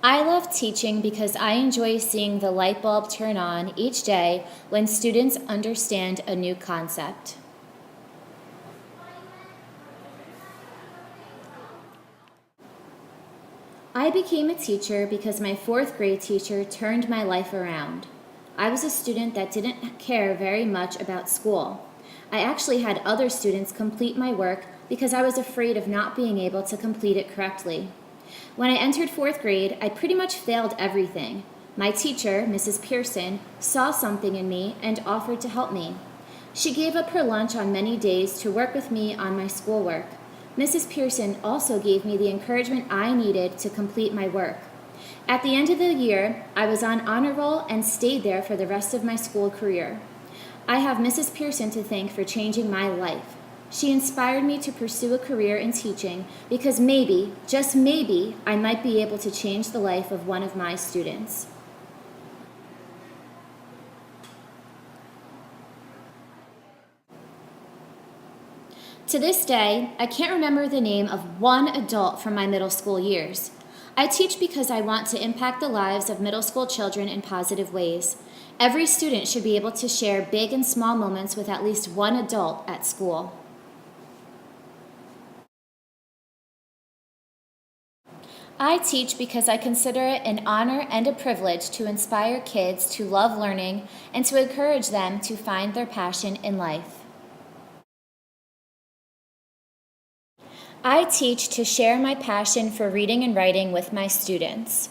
I love teaching because I enjoy seeing the light bulb turn on each day when students understand a new concept. I became a teacher because my fourth grade teacher turned my life around. I was a student that didn't care very much about school. I actually had other students complete my work because I was afraid of not being able to complete it correctly. When I entered fourth grade, I pretty much failed everything. My teacher, Mrs. Pearson, saw something in me and offered to help me. She gave up her lunch on many days to work with me on my schoolwork. Mrs. Pearson also gave me the encouragement I needed to complete my work. At the end of the year, I was on honor roll and stayed there for the rest of my school career. I have Mrs. Pearson to thank for changing my life. She inspired me to pursue a career in teaching because maybe, just maybe, I might be able to change the life of one of my students. To this day, I can't remember the name of one adult from my middle school years. I teach because I want to impact the lives of middle school children in positive ways. Every student should be able to share big and small moments with at least one adult at school. I teach because I consider it an honor and a privilege to inspire kids to love learning and to encourage them to find their passion in life. I teach to share my passion for reading and writing with my students.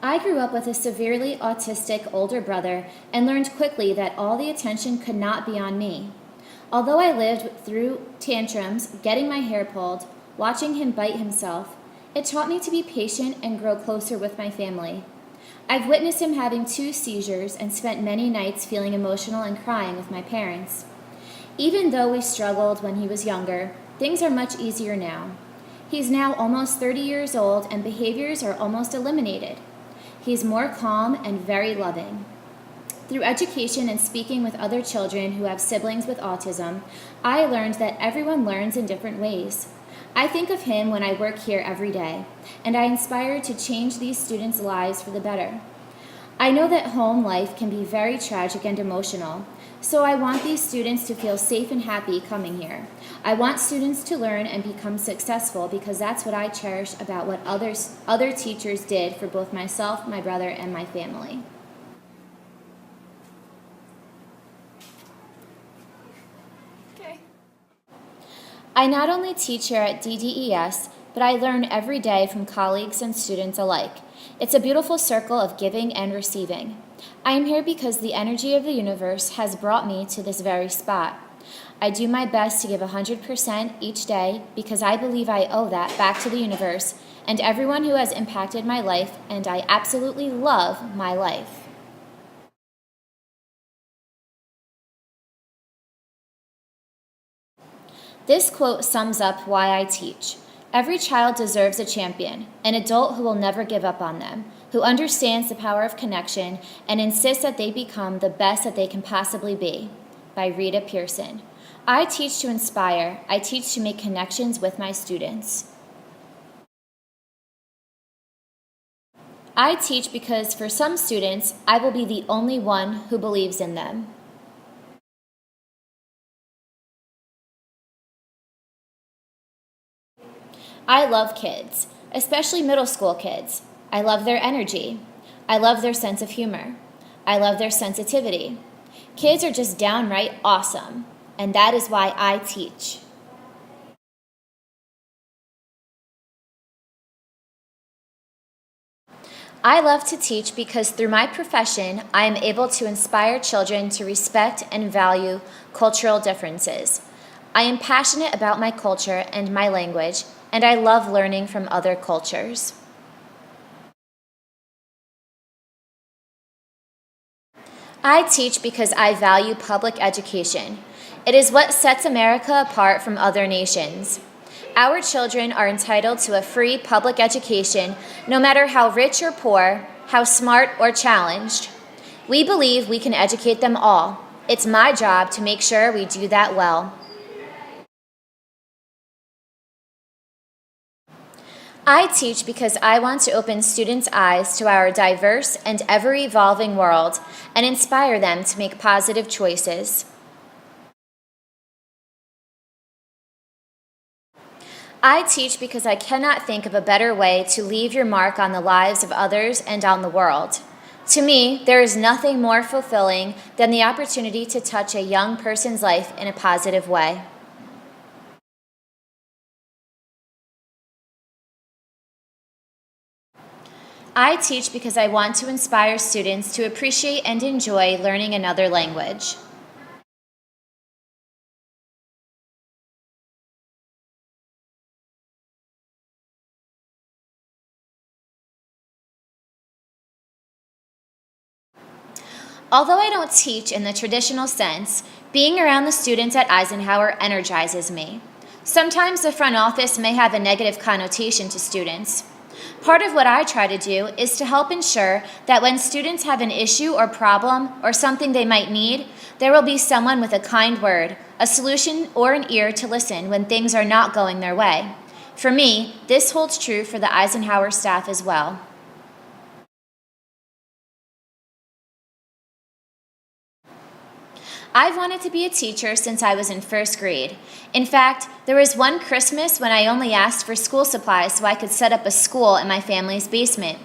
I grew up with a severely autistic older brother and learned quickly that all the attention could not be on me. Although I lived through tantrums, getting my hair pulled, watching him bite himself, it taught me to be patient and grow closer with my family. I've witnessed him having 2 seizures and spent many nights feeling emotional and crying with my parents. Even though we struggled when he was younger, things are much easier now. He's now almost 30 years old and behaviors are almost eliminated. He's more calm and very loving. Through education and speaking with other children who have siblings with autism, I learned that everyone learns in different ways. I think of him when I work here every day, and I inspire to change these students' lives for the better. I know that home life can be very tragic and emotional, so I want these students to feel safe and happy coming here. I want students to learn and become successful because that's what I cherish about what other teachers did for both myself, my brother, and my family. I not only teach here at DDES, but I learn every day from colleagues and students alike. It's a beautiful circle of giving and receiving. I am here because the energy of the universe has brought me to this very spot. I do my best to give 100% each day because I believe I owe that back to the universe and everyone who has impacted my life, and I absolutely love my life. This quote sums up why I teach. Every child deserves a champion, an adult who will never give up on them, who understands the power of connection and insists that they become the best that they can possibly be. By Rita Pearson. I teach to inspire. I teach to make connections with my students. I teach because for some students, I will be the only one who believes in them. I love kids, especially middle school kids. I love their energy. I love their sense of humor. I love their sensitivity. Kids are just downright awesome, and that is why I teach. I love to teach because through my profession, I am able to inspire children to respect and value cultural differences. I am passionate about my culture and my language, and I love learning from other cultures. I teach because I value public education. It is what sets America apart from other nations. Our children are entitled to a free public education, no matter how rich or poor, how smart or challenged. We believe we can educate them all. It's my job to make sure we do that well. I teach because I want to open students' eyes to our diverse and ever-evolving world and inspire them to make positive choices. I teach because I cannot think of a better way to leave your mark on the lives of others and on the world. To me, there is nothing more fulfilling than the opportunity to touch a young person's life in a positive way. I teach because I want to inspire students to appreciate and enjoy learning another language. Although I don't teach in the traditional sense, being around the students at Eisenhower energizes me. Sometimes the front office may have a negative connotation to students. Part of what I try to do is to help ensure that when students have an issue or problem or something they might need, there will be someone with a kind word, a solution, or an ear to listen when things are not going their way. For me, this holds true for the Eisenhower staff as well. I've wanted to be a teacher since I was in first grade. In fact, there was one Christmas when I only asked for school supplies so I could set up a school in my family's basement.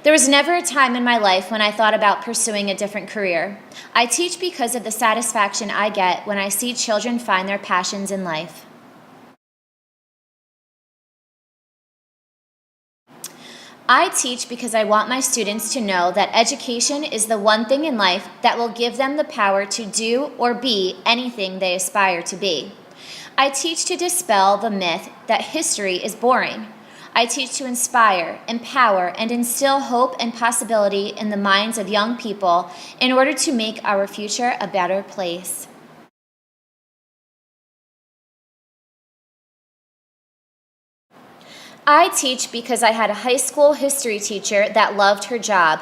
There was never a time in my life when I thought about pursuing a different career. I teach because of the satisfaction I get when I see children find their passions in life. I teach because I want my students to know that education is the one thing in life that will give them the power to do or be anything they aspire to be. I teach to dispel the myth that history is boring. I teach to inspire, empower, and instill hope and possibility in the minds of young people in order to make our future a better place. I teach because I had a high school history teacher that loved her job.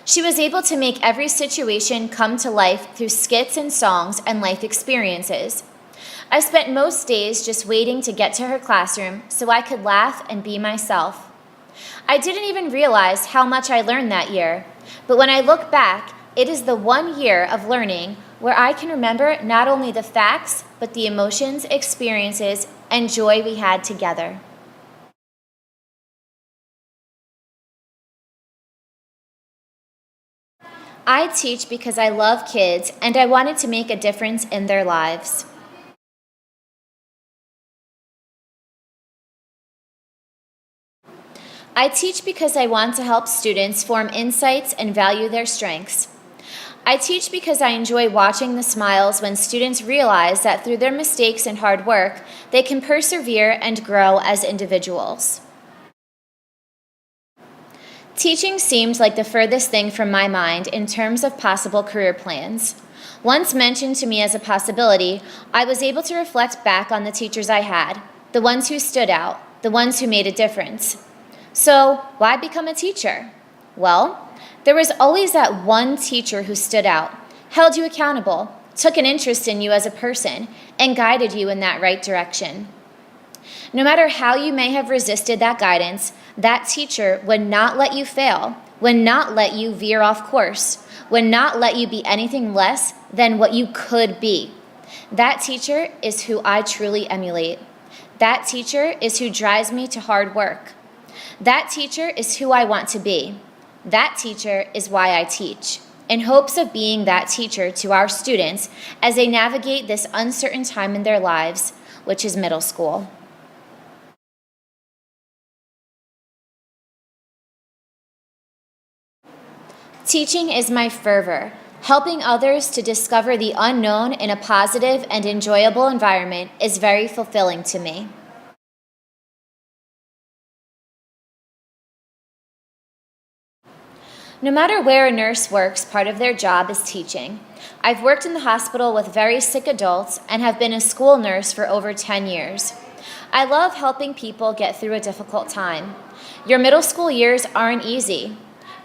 She was able to make every situation come to life through skits and songs and life experiences. I spent most days just waiting to get to her classroom so I could laugh and be myself. I didn't even realize how much I learned that year, but when I look back, it is the 1 year of learning where I can remember not only the facts, but the emotions, experiences, and joy we had together. I teach because I love kids and I wanted to make a difference in their lives. I teach because I want to help students form insights and value their strengths. I teach because I enjoy watching the smiles when students realize that through their mistakes and hard work, they can persevere and grow as individuals. Teaching seemed like the furthest thing from my mind in terms of possible career plans. Once mentioned to me as a possibility, I was able to reflect back on the teachers I had, the ones who stood out, the ones who made a difference. So, why become a teacher? Well, there was always that one teacher who stood out, held you accountable, took an interest in you as a person, and guided you in that right direction. No matter how you may have resisted that guidance, that teacher would not let you fail, would not let you veer off course, would not let you be anything less than what you could be. That teacher is who I truly emulate. That teacher is who drives me to hard work. That teacher is who I want to be. That teacher is why I teach, in hopes of being that teacher to our students as they navigate this uncertain time in their lives, which is middle school. Teaching is my fervor. Helping others to discover the unknown in a positive and enjoyable environment is very fulfilling to me. No matter where a nurse works, part of their job is teaching. I've worked in the hospital with very sick adults and have been a school nurse for over 10 years. I love helping people get through a difficult time. Your middle school years aren't easy.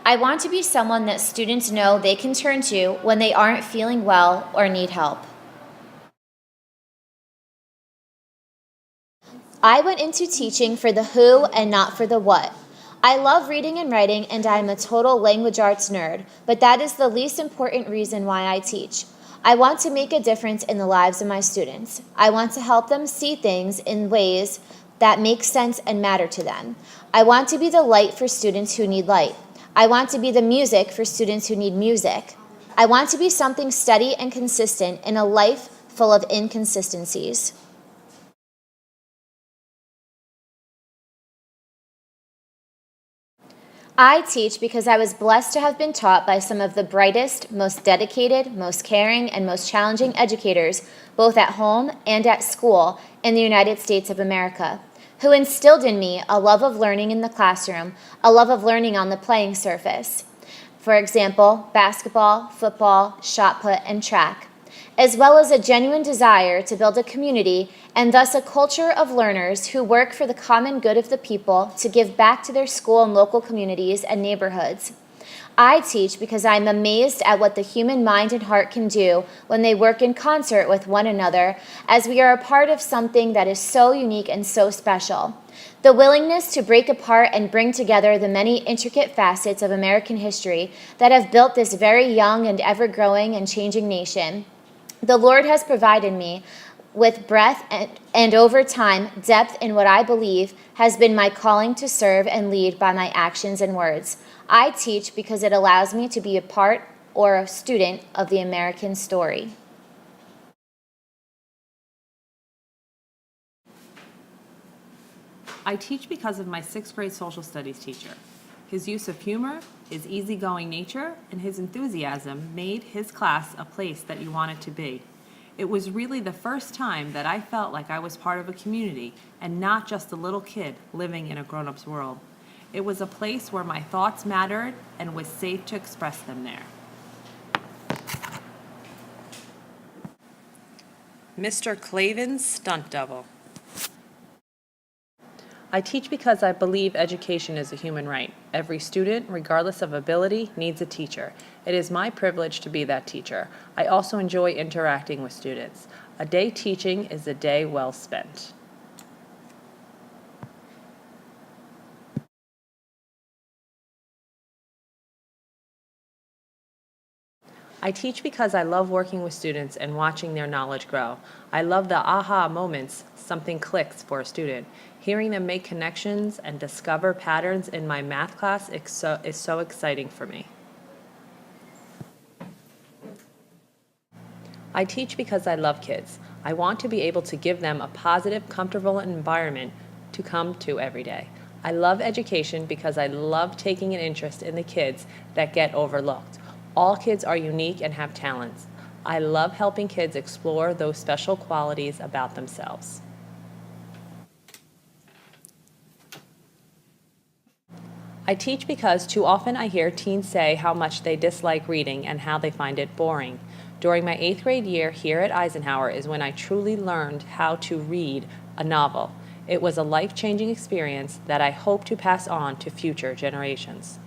I want to be someone that students know they can turn to when they aren't feeling well or need help. I went into teaching for the who and not for the what. I love reading and writing, and I am a total language arts nerd, but that is the least important reason why I teach. I want to make a difference in the lives of my students. I want to help them see things in ways that make sense and matter to them. I want to be the light for students who need light. I want to be the music for students who need music. I want to be something steady and consistent in a life full of inconsistencies. I teach because I was blessed to have been taught by some of the brightest, most dedicated, most caring, and most challenging educators, both at home and at school in the United States of America, who instilled in me a love of learning in the classroom, a love of learning on the playing surface. For example, basketball, football, shot put, and track, as well as a genuine desire to build a community and thus a culture of learners who work for the common good of the people to give back to their school and local communities and neighborhoods. I teach because I am amazed at what the human mind and heart can do when they work in concert with one another, as we are a part of something that is so unique and so special. The willingness to break apart and bring together the many intricate facets of American history that have built this very young and ever-growing and changing nation. The Lord has provided me with breadth and over time, depth in what I believe has been my calling to serve and lead by my actions and words. I teach because it allows me to be a part or a student of the American story. I teach because of my 6th grade social studies teacher. His use of humor, his easygoing nature, and his enthusiasm made his class a place that you wanted to be. It was really the first time that I felt like I was part of a community and not just a little kid living in a grown-up's world. It was a place where my thoughts mattered and was safe to express them there. Mr. Clavin's stunt double. I teach because I believe education is a human right. Every student, regardless of ability, needs a teacher. It is my privilege to be that teacher. I also enjoy interacting with students. A day teaching is a day well spent. I teach because I love working with students and watching their knowledge grow. I love the aha moments, something clicks for a student. Hearing them make connections and discover patterns in my math class is so exciting for me. I teach because I love kids. I want to be able to give them a positive, comfortable environment to come to every day. I love education because I love taking an interest in the kids that get overlooked. All kids are unique and have talents. I love helping kids explore those special qualities about themselves. I teach because too often I hear teens say how much they dislike reading and how they find it boring. During my 8th grade year here at Eisenhower is when I truly learned how to read a novel. It was a life-changing experience that I hope to pass on to future generations.